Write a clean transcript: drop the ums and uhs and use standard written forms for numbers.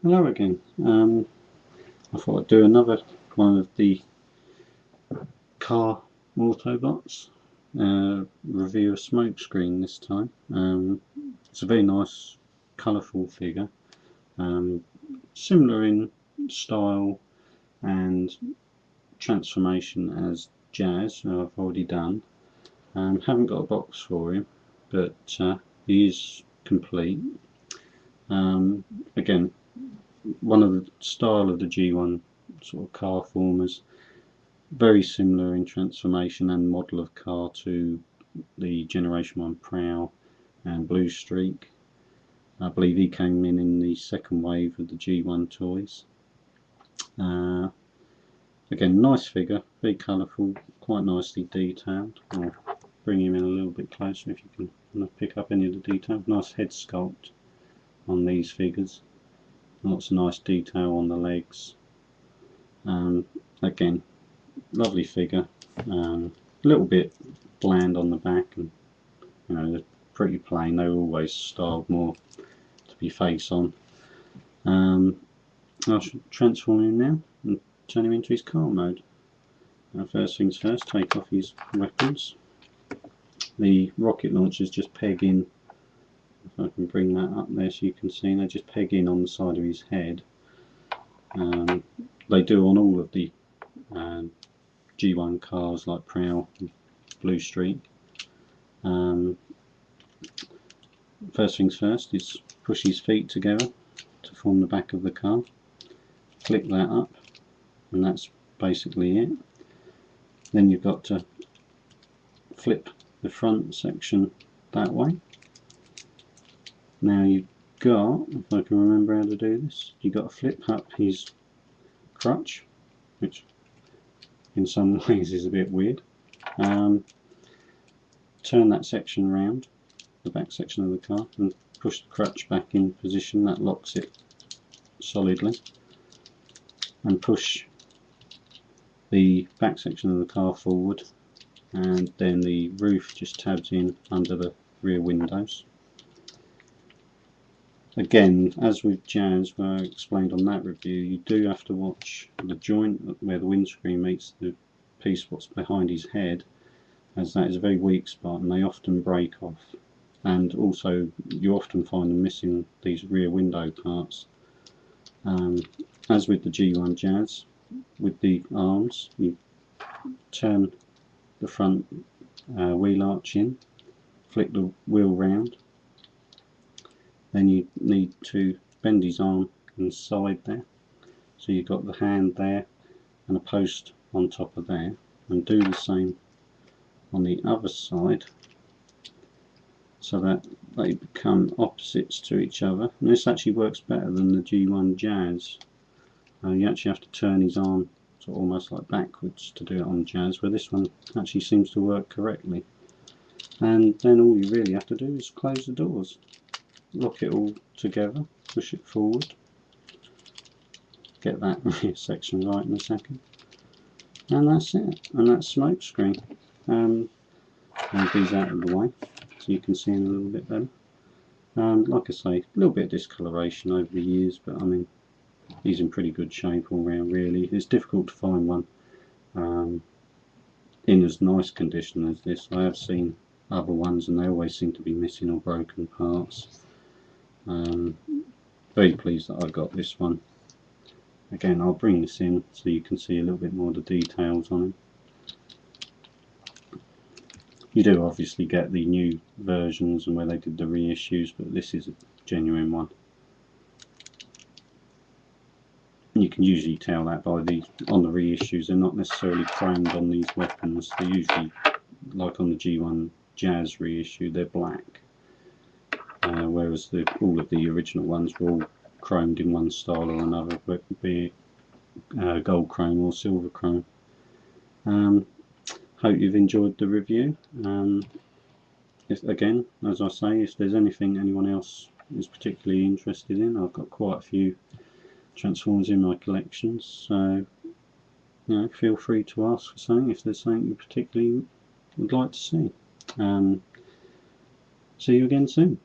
Hello again. I thought I'd do another one of the car Autobots. Review of smokescreen this time. It's a very nice, colourful figure. Similar in style and transformation as Jazz, who I've already done. Haven't got a box for him, but he is complete. Again, one of the style of the G1 sort of car formers, very similar in transformation and model of car to the Generation 1 Prow and Blue Streak. I believe he came in the second wave of the G1 toys. Again, nice figure, very colourful, quite nicely detailed. I'll bring him in a little bit closer if you can pick up any of the detail. Nice head sculpt on these figures. Lots of nice detail on the legs. Again, lovely figure. A little bit bland on the back, and they're pretty plain. They're always styled more to be face on. I should transform him now and turn him into his car mode. First things first, take off his weapons. The rocket launchers just peg in. If I can bring that up there so you can see, they just peg in on the side of his head. They do on all of the G1 cars like Prow and Blue Streak. First things first is push his feet together to form the back of the car. Click that up, and that's basically it. Then you've got to flip the front section that way. Now you've got, if I can remember how to do this, you've got to flip up his crutch, which in some ways is a bit weird. Turn that section round, the back section of the car, and push the crutch back in position. That locks it solidly. And push the back section of the car forward, and then the roof just tabs in under the rear windows. Again, as with Jazz, where I explained on that review, you do have to watch the joint where the windscreen meets the piece what's behind his head, as that is a very weak spot and they often break off. And also you often find them missing these rear window parts. As with the G1 Jazz, with the arms, you turn the front wheel arch in, flick the wheel round, then you need to bend his arm inside there, so you've got the hand there and a post on top of there, and do the same on the other side so that they become opposites to each other. And this actually works better than the G1 Jazz. You actually have to turn his arm sort of almost like backwards to do it on Jazz, where this one actually seems to work correctly. And then all you really have to do is close the doors, lock it all together, push it forward, get that rear section right in a second, and that's it. And that's smokescreen. Move these out of the way so you can see him a little bit better. Like I say, a little bit of discoloration over the years, but I mean, he's in pretty good shape all round really. It's difficult to find one in as nice condition as this. I have seen other ones and they always seem to be missing or broken parts. Very pleased that I got this one. Again, I'll bring this in so you can see a little bit more of the details on him. You do obviously get the new versions and where they did the reissues, but this is a genuine one. You can usually tell that by on the reissues, they're not necessarily chromed on these weapons. They're usually, like on the G1 Jazz reissue, they're black. Whereas all of the original ones were all chromed in one style or another, be it gold chrome or silver chrome. Hope you've enjoyed the review. Again, as I say, if there's anything anyone else is particularly interested in, I've got quite a few Transformers in my collections, so feel free to ask for something if there's something you particularly would like to see. See you again soon.